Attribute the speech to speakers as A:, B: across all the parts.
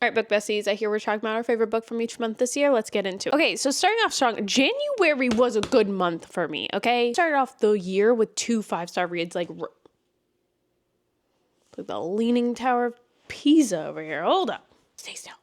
A: All right, book besties, I hear we're talking about our favorite book from each month this year. Let's get into it. Okay, so starting off strong, January was a good month for me, okay? Started off the year with 2 5-star reads, like the Leaning Tower of Pisa over here. Hold up. Stay still.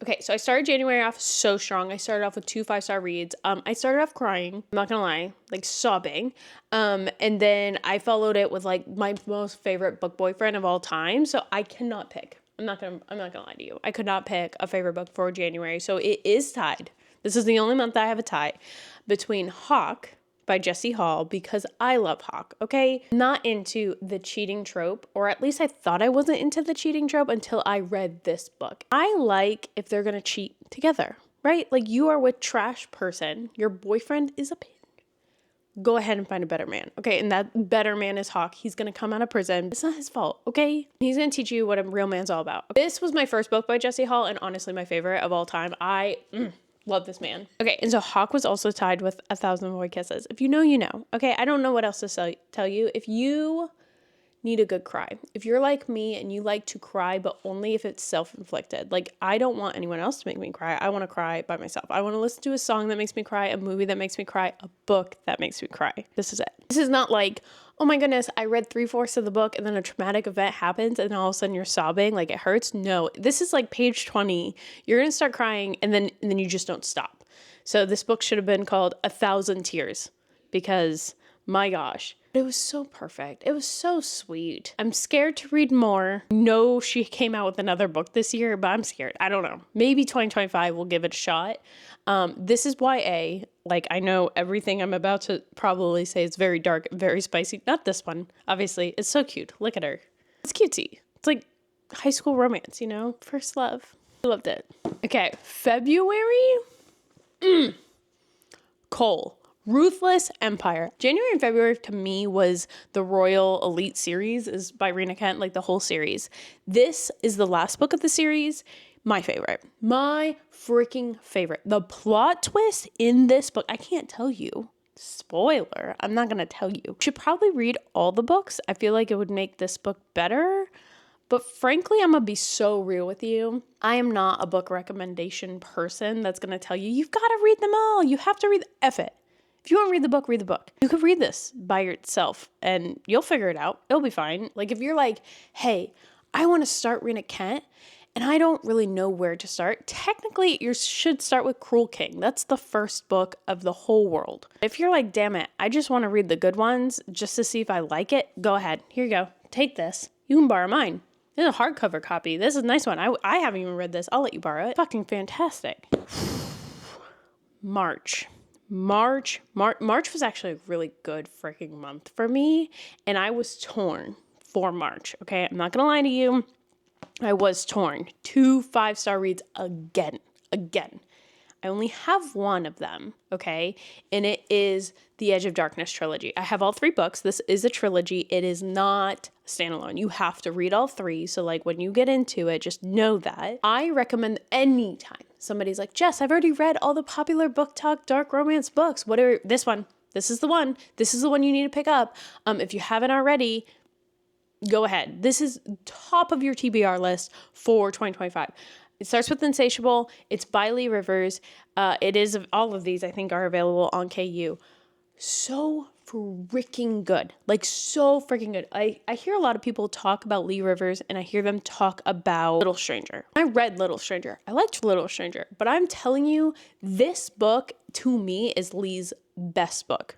A: Okay, so I started January off so strong. I started off with 2 5-star reads. I started off crying, I'm not gonna lie, like sobbing. And then I followed it with like my most favorite book boyfriend of all time. So I cannot pick. I'm not gonna lie to you. I could not pick a favorite book for January. So it is tied. This is the only month I have a tie between Hawke by Jessie Hall, because I love Hawke, okay? Not into the cheating trope, or at least I thought I wasn't into the cheating trope until I read this book. I like if they're gonna cheat together, right? Like you are with trash person, your boyfriend is a pig. Go ahead and find a better man, okay? And that better man is Hawke. He's gonna come out of prison. It's not his fault, okay? He's gonna teach you what a real man's all about. This was my first book by Jessie Hall, and honestly my favorite of all time. I love this man. Okay, and so Hawke was also tied with 1,000 Boy Kisses. If you know, you know. Okay, I don't know what else to tell you. If you need a good cry, if you're like me and you like to cry, but only if it's self-inflicted. Like, I don't want anyone else to make me cry. I want to cry by myself. I want to listen to a song that makes me cry, a movie that makes me cry, a book that makes me cry. This is it. This is not like, oh my goodness, I read 3/4 of the book and then a traumatic event happens and all of a sudden you're sobbing, like it hurts. No, this is like page 20. You're going to start crying and then you just don't stop. So this book should have been called 1,000 Tears, because my gosh, it was so perfect. It was so sweet. I'm scared to read more. No, she came out with another book this year, but I'm scared. I don't know. Maybe 2025 will give it a shot. This is YA. Like, I know everything I'm about to probably say is very dark, very spicy. Not this one, obviously. It's so cute. Look at her. It's cutesy. It's like high school romance, you know? First love. I loved it. Okay, February. Cole. Ruthless Empire. January and February to me was the Royal Elite series, is by Rena Kent, like the whole series. This is the last book of the series. My favorite. My freaking favorite. The plot twist in this book, I can't tell you. Spoiler, I'm not going to tell you. You should probably read all the books. I feel like it would make this book better. But frankly, I'm going to be so real with you. I am not a book recommendation person that's going to tell you, you've got to read them all. You have to read F it. If you want to read the book, read the book. You could read this by yourself and you'll figure it out. It'll be fine. Like if you're like, hey, I want to start Rena Kent and I don't really know where to start. Technically, you should start with Cruel King. That's the first book of the whole world. If you're like, damn it, I just want to read the good ones just to see if I like it, go ahead. Here you go. Take this. You can borrow mine. This is a hardcover copy. This is a nice one. I haven't even read this. I'll let you borrow it. Fucking fantastic. March was actually a really good freaking month for me, and I was torn for March, okay? I'm not gonna lie to you. I was torn. 2 5-star reads again. I only have one of them, okay? And it is the Edge of Darkness trilogy. I have all 3 books. This is a trilogy. It is not standalone. You have to read all 3. So like when you get into it, just know that. I recommend anytime somebody's like, Jess, I've already read all the popular book talk dark romance books. What are this one? This is the one. This is the one you need to pick up. If you haven't already, go ahead. This is top of your TBR list for 2025. It starts with Insatiable. It's by Lee Rivers. It is, all of these I think are available on KU. So freaking good. Like so freaking good. I hear a lot of people talk about Lee Rivers and I hear them talk about Little Stranger. I read Little Stranger. I liked Little Stranger. But I'm telling you, this book to me is Lee's best book.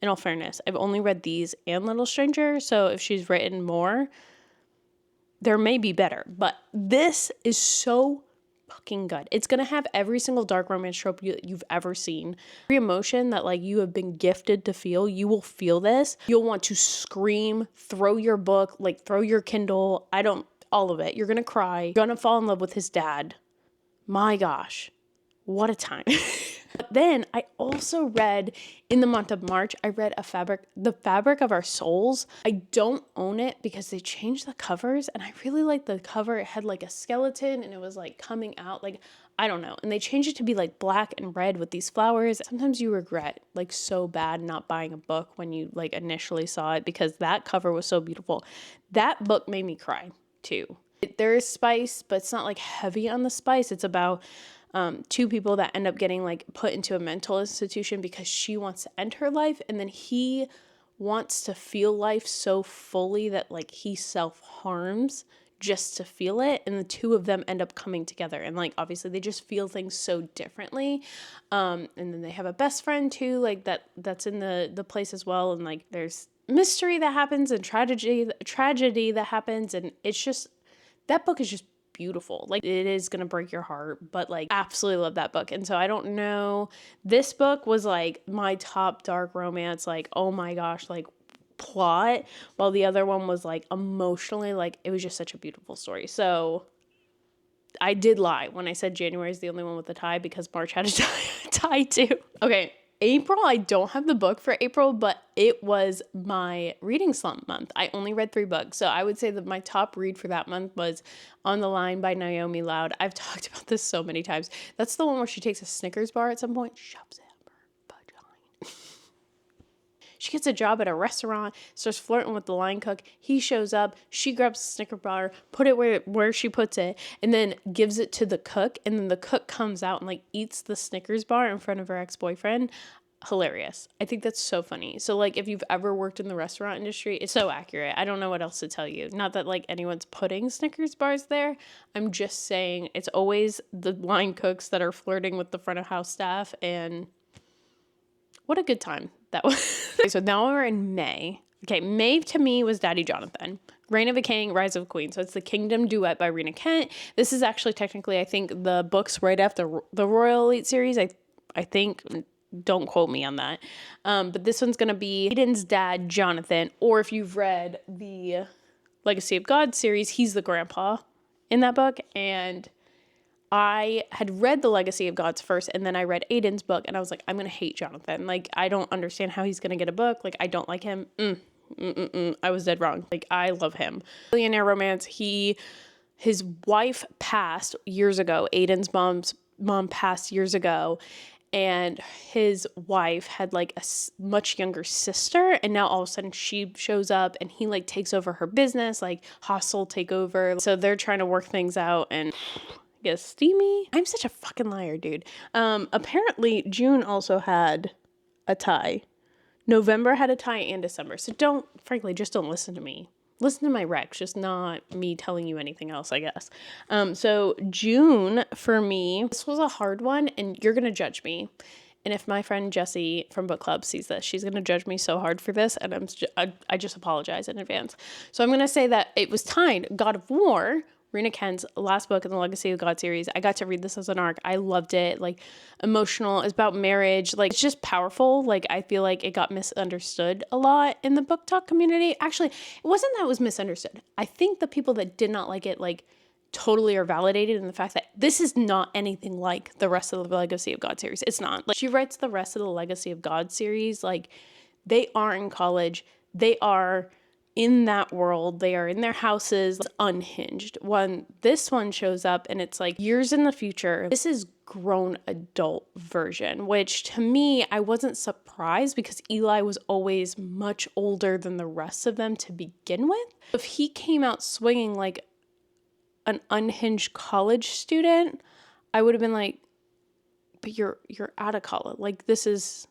A: In all fairness, I've only read these and Little Stranger. So if she's written more, there may be better, but this is so fucking good. It's going to have every single dark romance trope you've ever seen. Every emotion that like you have been gifted to feel, you will feel this. You'll want to scream, throw your book, like throw your Kindle. All of it. You're going to cry. You're going to fall in love with his dad. My gosh, what a time. But then I also read, in the month of March, I read The Fabric of Our Souls. I don't own it because they changed the covers and I really liked the cover. It had like a skeleton and it was like coming out, like, I don't know. And they changed it to be like black and red with these flowers. Sometimes you regret like so bad not buying a book when you like initially saw it because that cover was so beautiful. That book made me cry too. There is spice, but it's not like heavy on the spice. It's about two people that end up getting like put into a mental institution because she wants to end her life, and then he wants to feel life so fully that like he self-harms just to feel it, and the two of them end up coming together, and like obviously they just feel things so differently, and then they have a best friend too, like that's in the place as well, and like there's mystery that happens and tragedy that happens, and it's just, that book is just beautiful. Like, it is gonna break your heart, but like absolutely love that book. And so I don't know, this book was like my top dark romance, like oh my gosh, like plot, while the other one was like emotionally, like it was just such a beautiful story. So I did lie when I said January is the only one with a tie, because March had a tie too. Okay, April, I don't have the book for April, but it was my reading slump month. I only read 3 books. So I would say that my top read for that month was On the Line by Naomi Loud. I've talked about this so many times. That's the one where she takes a Snickers bar at some point, shoves it up her vagina. She gets a job at a restaurant, starts flirting with the line cook. He shows up, she grabs the Snicker bar, put it where she puts it, and then gives it to the cook. And then the cook comes out and like eats the Snickers bar in front of her ex-boyfriend. Hilarious. I think that's so funny. So like if you've ever worked in the restaurant industry, it's so accurate. I don't know what else to tell you. Not that like anyone's putting Snickers bars there. I'm just saying it's always the line cooks that are flirting with the front of house staff, and what a good time that was. So now we're in May. Okay, May to me was Daddy Jonathan. Reign of a King, Rise of a Queen. So it's the Kingdom Duet by Rena Kent. This is actually technically, I think, the books right after the Royal Elite series. I think, don't quote me on that. But this one's going to be Aiden's dad, Jonathan. Or if you've read the Legacy of God series, he's the grandpa in that book. And I had read the Legacy of Gods first, and then I read Aiden's book, and I was like, I'm going to hate Jonathan. Like, I don't understand how he's going to get a book. Like, I don't like him. I was dead wrong. Like, I love him. Billionaire romance. His wife passed years ago. Aiden's mom passed years ago, and his wife had like a much younger sister, and now all of a sudden she shows up, and he like takes over her business, like hostile takeover. So they're trying to work things out, and get steamy. I'm such a fucking liar, dude. Apparently June also had a tie. November had a tie, and December. So just don't listen to me. Listen to my recs, just not me telling you anything else, I guess. So June for me, this was a hard one, and you're gonna judge me. And if my friend Jessie from book club sees this, she's gonna judge me so hard for this, and I just apologize in advance. So I'm gonna say that it was tied. God of War, Rena Kent's last book in the Legacy of God series. I got to read this as an arc. I loved it. Like, emotional. It's about marriage. Like, it's just powerful. Like, I feel like it got misunderstood a lot in the book talk community. Actually, it wasn't that it was misunderstood. I think the people that did not like it, like, totally are validated in the fact that this is not anything like the rest of the Legacy of God series. It's not. Like, she writes the rest of the Legacy of God series. Like, they are in college. They are in that world, they are in their houses, unhinged. This one shows up and it's like years in the future. This is grown adult version, which to me, I wasn't surprised because Eli was always much older than the rest of them to begin with. If he came out swinging like an unhinged college student, I would have been like, but you're out of college. Like, this is,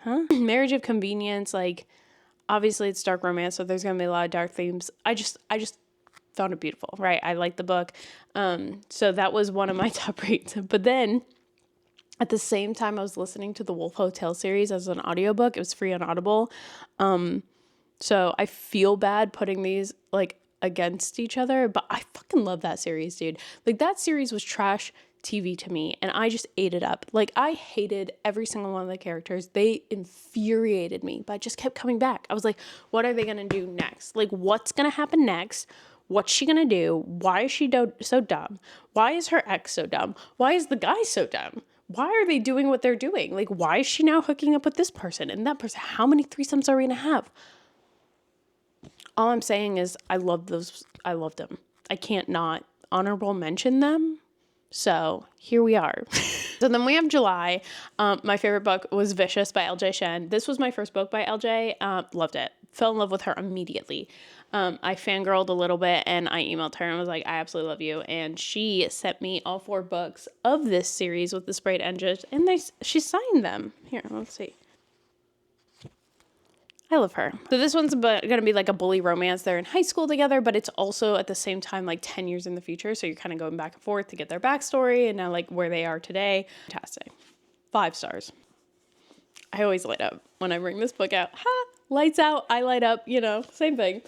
A: Marriage of Convenience, like, obviously it's dark romance, so there's going to be a lot of dark themes. I just found it beautiful, right? I liked the book. So that was one of my top reads. But then at the same time, I was listening to the Wolf Hotel series as an audiobook. It was free on Audible. So I feel bad putting these like against each other, but I fucking love that series, dude. Like, that series was trash TV to me, and I just ate it up. Like, I hated every single one of the characters. They infuriated me, but I just kept coming back. I was like, what are they going to do next? Like, what's going to happen next? What's she going to do? Why is she so dumb? Why is her ex so dumb? Why is the guy so dumb? Why are they doing what they're doing? Like, why is she now hooking up with this person and that person? How many threesomes are we going to have? All I'm saying is I loved them. I can't not honorable mention them. So here we are. So then we have July. My favorite book was Vicious by LJ Shen. This was my first book by LJ. Loved it. Fell in love with her immediately. I fangirled a little bit and I emailed her and was like, I absolutely love you. And she sent me all 4 books of this series with the sprayed edges, and she signed them. Here, let's see. I love her. So this one's going to be like a bully romance. They're in high school together, but it's also at the same time like 10 years in the future. So you're kind of going back and forth to get their backstory and now like where they are today. Fantastic. 5 stars. I always light up when I bring this book out. Ha! Lights out, I light up, you know, same thing.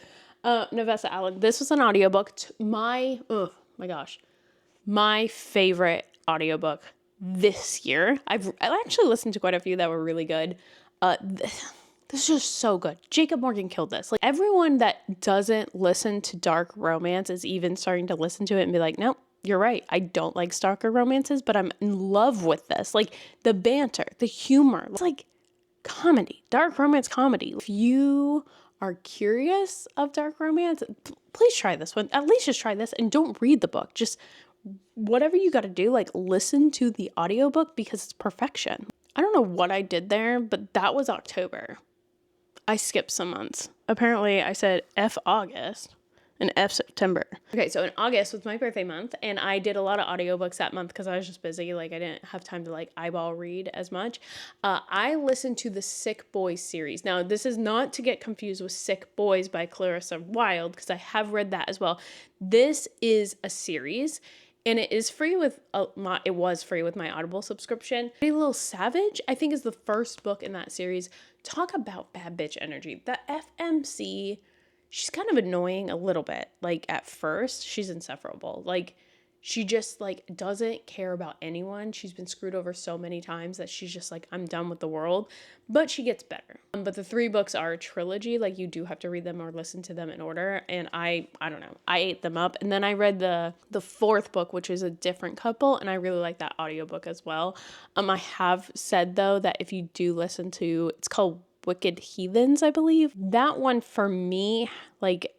A: Nevessa Allen. This was an audiobook. Oh my gosh. My favorite audiobook this year. I actually listened to quite a few that were really good. This is just so good. Jacob Morgan killed this. Like, everyone that doesn't listen to dark romance is even starting to listen to it and be like, nope, you're right. I don't like stalker romances, but I'm in love with this. Like, the banter, the humor. It's like comedy, dark romance comedy. If you are curious of dark romance, please try this one. At least just try this and don't read the book. Just whatever you got to do, like listen to the audiobook because it's perfection. I don't know what I did there, but that was October. I skipped some months. Apparently I said F August and F September. Okay, so in August was my birthday month, and I did a lot of audiobooks that month because I was just busy. Like, I didn't have time to like eyeball read as much. I listened to the Sick Boys series. Now, this is not to get confused with Sick Boys by Clarissa Wilde, because I have read that as well. This is a series, and it is free with it was free with my Audible subscription. Pretty Little Savage, I think, is the first book in that series. Talk about bad bitch energy. The FMC, she's kind of annoying a little bit. Like, at first, she's insufferable. Like, she just like doesn't care about anyone. She's been screwed over so many times that she's just like, I'm done with the world. But she gets better. But the 3 books are a trilogy. Like, you do have to read them or listen to them in order. And I don't know. I ate them up. And then I read the 4th book, which is a different couple. And I really like that audiobook as well. I have said, though, that if you do listen to, it's called Wicked Heathens, I believe. That one for me, like,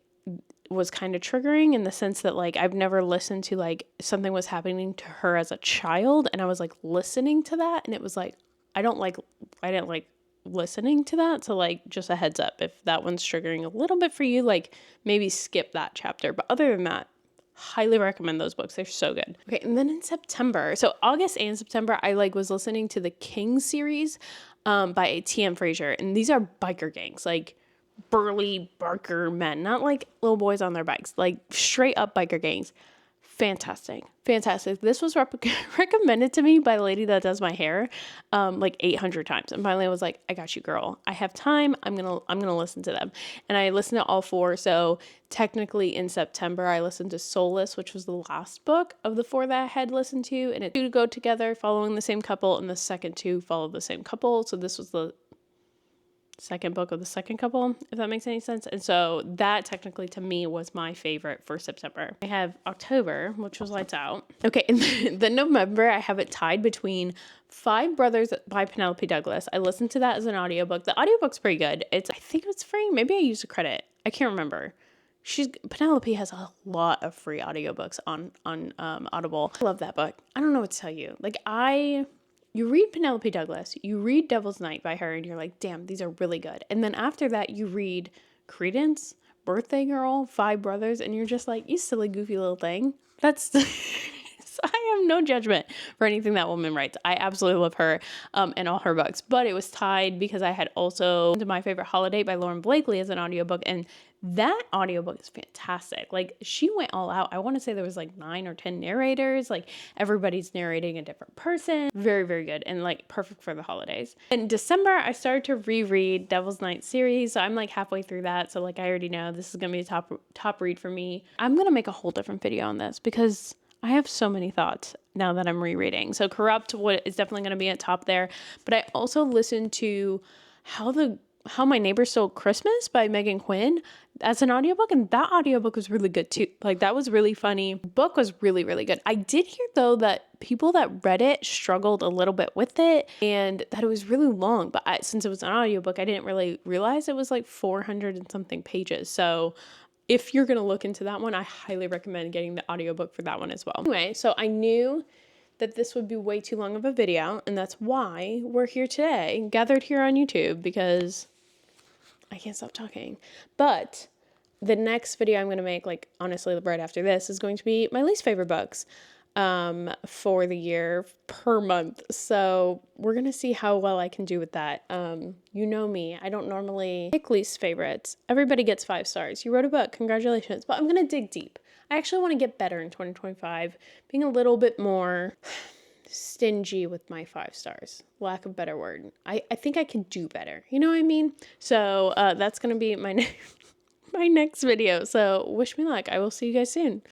A: was kind of triggering in the sense that like I've never listened to like something was happening to her as a child, and I was like listening to that, and it was like I didn't like listening to that. So like, just a heads up, if that one's triggering a little bit for you, like maybe skip that chapter. But other than that, highly recommend those books. They're so good. Okay, and then in September, so August and September, I like was listening to the King series by T.M. Frazier, and these are biker gangs, like burly biker men, not like little boys on their bikes, like straight up biker gangs. Fantastic. This was recommended to me by the lady that does my hair like 800 times, and finally I was like, I got you, girl. I have time. I'm gonna listen to them. And I listened to all 4. So technically in September I listened to Soulless, which was the last book of the 4 that I had listened to, and it 2 to go together following the same couple, and the second 2 followed the same couple. So this was the second book of the second couple, if that makes any sense. And so that technically to me was my favorite for September. I have October, which was lights out. Okay, and then November, I have it tied between 5 Brothers by Penelope Douglas. I listened to that as an audiobook. The audiobook's pretty good. I think it's free. Maybe I used a credit. I can't remember. Penelope has a lot of free audiobooks on Audible. I love that book. I don't know what to tell you. Like, you read Penelope Douglas, you read Devil's Night by her, and you're like, damn, these are really good. And then after that, you read Credence, Birthday Girl, 5 Brothers, and you're just like, you silly, goofy little thing. That's... I have no judgment for anything that woman writes. I absolutely love her and all her books. But it was tied because I had also listened to my favorite Holidate by Lauren Blakely as an audiobook, and that audiobook is fantastic. Like, she went all out. I want to say there was like 9 or 10 narrators. Like, everybody's narrating a different person. Very, very good, and like perfect for the holidays. In December, I started to reread Devil's Night series. So I'm like halfway through that. So like, I already know this is going to be a top read for me. I'm going to make a whole different video on this because I have so many thoughts now that I'm rereading. So Corrupt is definitely going to be at top there. But I also listened to How My Neighbor Stole Christmas by Megan Quinn as an audiobook, and that audiobook was really good too. Like, that was really funny. The book was really, really good. I did hear though that people that read it struggled a little bit with it and that it was really long, but since it was an audiobook, I didn't really realize it was like 400 and something pages. So if you're going to look into that one, I highly recommend getting the audiobook for that one as well. Anyway, so I knew that this would be way too long of a video, and that's why we're here today, gathered here on YouTube, because I can't stop talking. But the next video I'm going to make, like honestly right after this, is going to be my least favorite books for the year per month. So we're going to see how well I can do with that. You know me, I don't normally pick least favorites. Everybody gets 5 stars. You wrote a book, congratulations. But I'm going to dig deep. I actually want to get better in 2025, being a little bit more stingy with my 5 stars, lack of better word. I think I can do better, you know what I mean? So that's gonna be my my next video, so wish me luck. I will see you guys soon.